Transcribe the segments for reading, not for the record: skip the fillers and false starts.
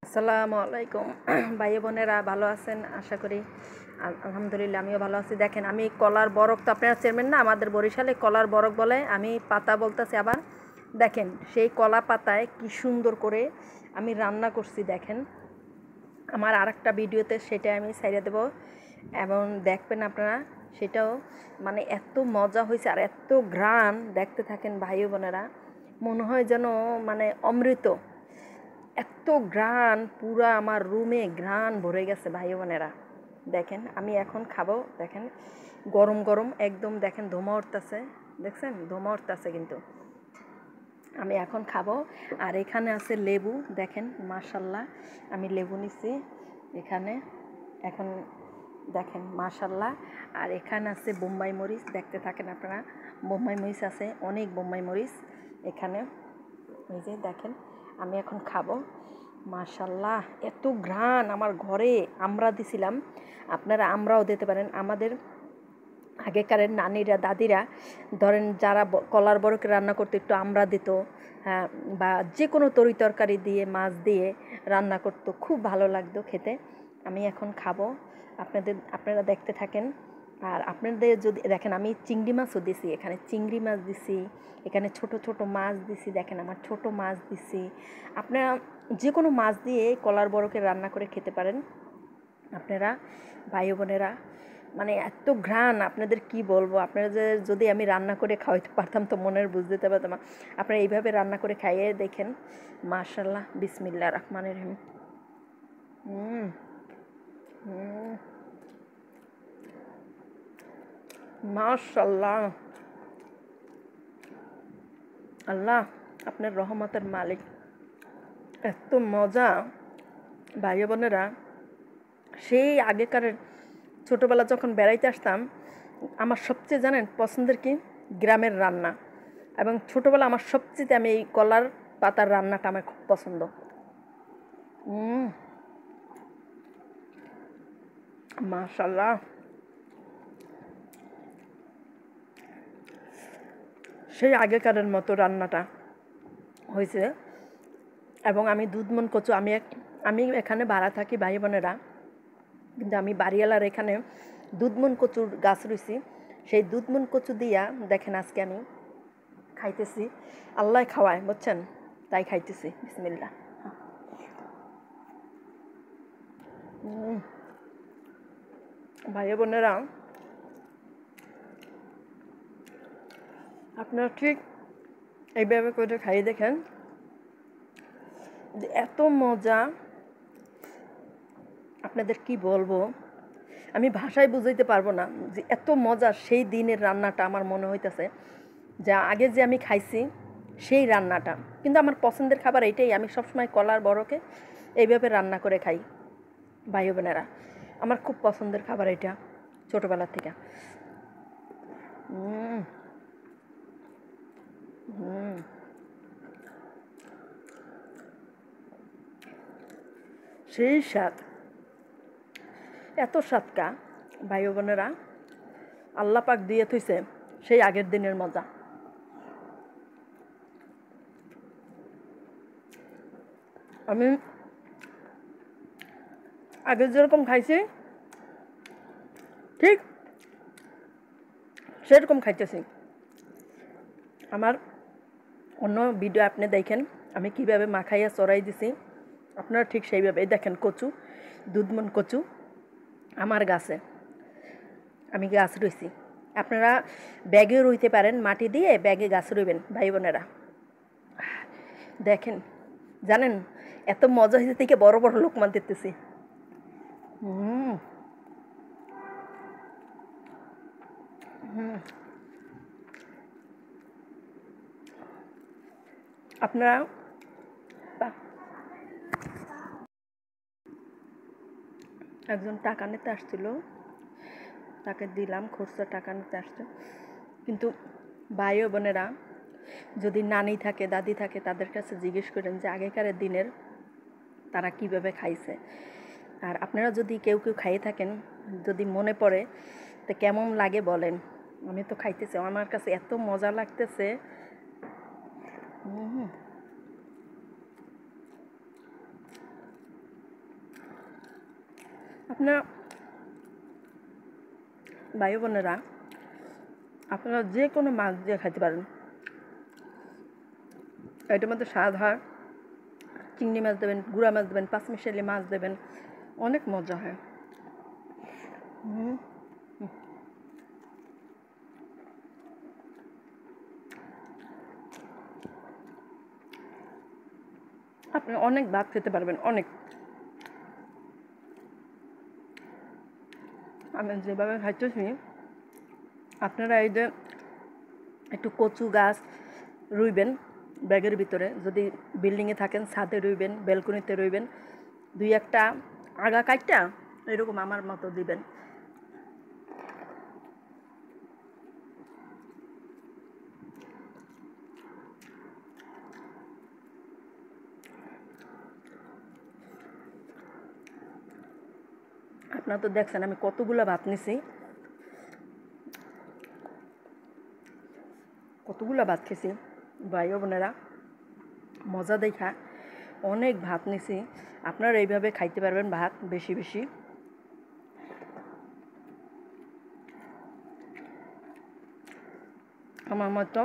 আসসালামু আলাইকুম ভাই বোনেরা, ভালো আছেন? আশা করি আলহামদুলিল্লাহ আমিও ভালো আছি। দেখেন, আমি কলার বরক তো আপনারা চেনেন না, আমাদের বরিশালে কলার বরক বলে, আমি পাতা বলতেছি। আবার দেখেন সেই কলা পাতায় কি সুন্দর করে আমি রান্না করছি। দেখেন আমার আরেকটা ভিডিওতে সেটা আমি ছাইড়ে দেব এবং দেখবেন আপনারা সেটাও। মানে এত মজা হয়েছে আর এত ঘ্রাণ, দেখতে থাকেন ভাই বোনেরা, মনে হয় যেন মানে অমৃত। এত ঘ্রাণ, পুরা আমার রুমে ঘ্রাণ ভরে গেছে ভাই বোনেরা। দেখেন আমি এখন খাবো। দেখেন গরম গরম একদম, দেখেন ধোঁয়া উঠতেছে, দেখছেন ধোঁয়া উঠতেছে, কিন্তু আমি এখন খাবো। আর এখানে আছে লেবু, দেখেন মাশাল্লাহ আমি লেবু নিছি এখানে এখন, দেখেন মাশাল্লাহ। আর এখানে আছে বোম্বাই মরিচ, দেখতে থাকেন আপনারা। বোম্বাই মরিচ আছে, অনেক বোম্বাই মরিচ এখানে। এই যে দেখেন আমি এখন খাবো। মাশাল্লাহ এত ঘ্রাণ আমার ঘরে। আমরা দিছিলাম, আপনারা আমরাও দিতে পারেন। আমাদের আগেকারের নানিরা দাদিরা ধরেন যারা কলার বরকে রান্না করতো একটু আমরা দিত, হ্যাঁ, বা যে কোনো তরি তরকারি দিয়ে মাছ দিয়ে রান্না করতো, খুব ভালো লাগতো খেতে। আমি এখন খাবো, আপনারা দেখতে থাকেন। আর আপনাদের যদি দেখেন আমি চিংড়ি মাছও দিছি, এখানে চিংড়ি মাছ দিছি, এখানে ছোট ছোট মাছ দিছি, দেখেন আমার ছোট মাছ দিছি। আপনারা যে কোনো মাছ দিয়ে কলার বরকে রান্না করে খেতে পারেন আপনারা ভাই বোনেরা। মানে এত ঘ্রাণ আপনাদের কি বলবো, আপনারা যদি আমি রান্না করে খাওয়াইতে পারতাম তো মনের বুঝ দিতে পারতাম। আপনারা এইভাবে রান্না করে খাইয়ে দেখেন। মাশাল্লাহ, বিসমিল্লাহ রহমানির রহিম। হুম হুম মাশাল্লাহ, আল্লাহ আপনার রহমতের মালিক। এত মজা ভাই বোনেরা। সেই আগেকারের ছোটোবেলা যখন বেড়াইতে আসতাম, আমার সবচেয়ে জানেন পছন্দের কি? গ্রামের রান্না। এবং ছোটোবেলা আমার সবচেয়ে আমি এই কলার পাতার রান্নাটা আমার খুব পছন্দ। মাশাল্লাহ, সেই আগেকারের মতো রান্নাটা হয়েছে। এবং আমি দুধমন কচু, আমি এখানে ভাড়া থাকি ভাই বোনেরা, কিন্তু আমি বাড়িওয়ালার এখানে দুধমন কচুর গাছ রয়েছি। সেই দুধমন কচু দিয়া দেখেন আজকে আমি খাইতেছি। আল্লাহ খাওয়ায়, বুঝছেন, তাই খাইতেছি। বিসমিল্লাহ। ভাই বোনেরা, আপনারা ঠিক এইভাবে করে খাইয়ে দেখেন, যে এত মজা আপনাদের কি বলবো, আমি ভাষায় বুঝাইতে পারবো না যে এত মজা। সেই দিনের রান্নাটা আমার মনে হইতেছে যা আগে যে আমি খাইছি সেই রান্নাটা। কিন্তু আমার পছন্দের খাবার এইটাই, আমি সবসময় কলার বড়কে এইভাবে রান্না করে খাই ভাই বোনেরা। আমার খুব পছন্দের খাবার এটা ছোটোবেলার থেকে। হুম হুম সেই স্বাদ, এত স্বাদকা ভাই বোনেরা, আল্লাহ পাক দিয়ে থইছে সেই আগের দিনের মজা। আমি আগে যেরকম খাইছি ঠিক সেরকম খাইতেছি। আমার অন্য ভিডিও আপনি দেখেন আমি কীভাবে মাখাইয়া চড়াই দিছি, আপনারা ঠিক সেইভাবে। দেখেন কচু, দুধমন কচু আমার গাছে, আমি গাছ রইছি। আপনারা ব্যাগে রইতে পারেন, মাটি দিয়ে ব্যাগে গাছ রইবেন ভাই বোনেরা। দেখেন জানেন এত মজা হয়েছে থেকে বড় বড় লোকমান দিতেছি। হুম হুম আপনারা একজন টাকা নিতে আসছিল, তাকে দিলাম খুচরা টাকা নিতে আসছে। কিন্তু ভাই ও বোনেরা, যদি নানি থাকে দাদি থাকে তাদের কাছে জিজ্ঞেস করেন যে আগেকারের দিনের তারা কিভাবে খাইছে। আর আপনারা যদি কেউ কেউ খাইয়ে থাকেন, যদি মনে পড়ে তো কেমন লাগে বলেন। আমি তো খাইতেছি, আমার কাছে এত মজা লাগতেছে। হুম আপনার ভাই বোনেরা আপনারা যে কোনো মাছ দিয়ে খাইতে পারেন। এটার মধ্যে স্বাদ হয়, চিংড়ি মাছ দেবেন, গুঁড়া মাছ দেবেন, পাঁচমিশালি মাছ দেবেন, অনেক মজা হয়। আপনি অনেক ভাত খেতে পারবেন, অনেক। আমি যেভাবে খাইতেছি আপনারা এই যে একটু কচু গাছ রুইবেন ব্যাগের ভিতরে, যদি বিল্ডিংয়ে থাকেন ছাদে রুইবেন, ব্যালকনিতে রুইবেন, দুই একটা আগা কাটটা এরকম আমার মতো দিবেন। আপনারা তো দেখছেন আমি কতগুলো ভাত নিছি, কতগুলো ভাত খেয়েছি ভাই বোনেরা, মজা দেখা অনেক ভাত নিছি। আপনারা এইভাবে খাইতে পারবেন ভাত বেশি বেশি। আমার মতো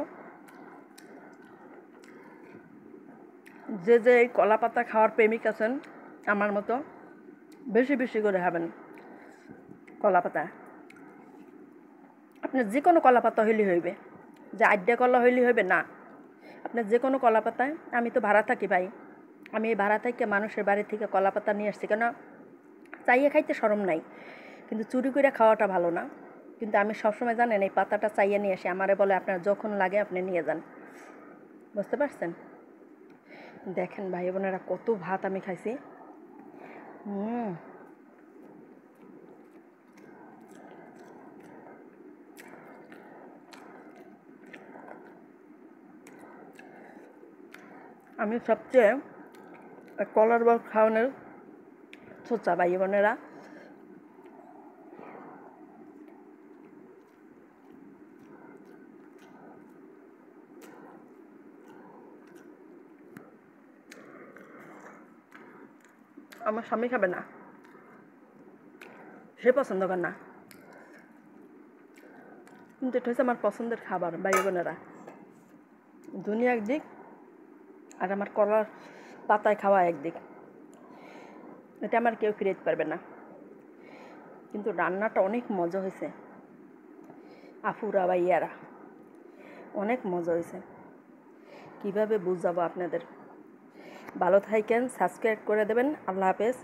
যে যে এই কলা পাতা খাওয়ার প্রেমিক আছেন আমার মতো বেশি বেশি করে খাবেন কলা পাতা। আপনার যে কোনো কলা পাতা হইলে হইবে, যে আড্ডা কলা হইলে হইবে না, আপনার যে কোনো কলা পাতায়। আমি তো ভাড়া থাকি ভাই, আমি এই ভাড়া থেকে মানুষের বাড়ি থেকে কলা পাতা নিয়ে আসছি, কেন চাইয়ে খাইতে শরম নাই, কিন্তু চুরি করে খাওয়াটা ভালো না। কিন্তু আমি সবসময় জানেন এই পাতাটা চাইয়ে নিয়ে আসি, আমারে বলে আপনার যখন লাগে আপনি নিয়ে যান। বুঝতে পারছেন? দেখেন ভাই বোনেরা কত ভাত আমি খাইছি। আমি সবচেয়ে কলার বল খাওয়ানোর সোচা ভাই বোনেরা। আমার স্বামী খাবে না, সে পছন্দ করে না, কিন্তু এটা হচ্ছে আমার পছন্দের খাবার ভাই বোনেরা। দুনিয়া একদিক আর আমার কলার পাতায় খাওয়া একদিক, এটা আমার কেউ ফিরে দিতে পারবে না। কিন্তু রান্নাটা অনেক মজা হয়েছে, আফুরা বা ইয়ারা অনেক মজা হয়েছে। কীভাবে বুঝাবো আপনাদের? ভালো থাকেন, সাবস্ক্রাইব করে দেবেন। আল্লাহ হাফেজ।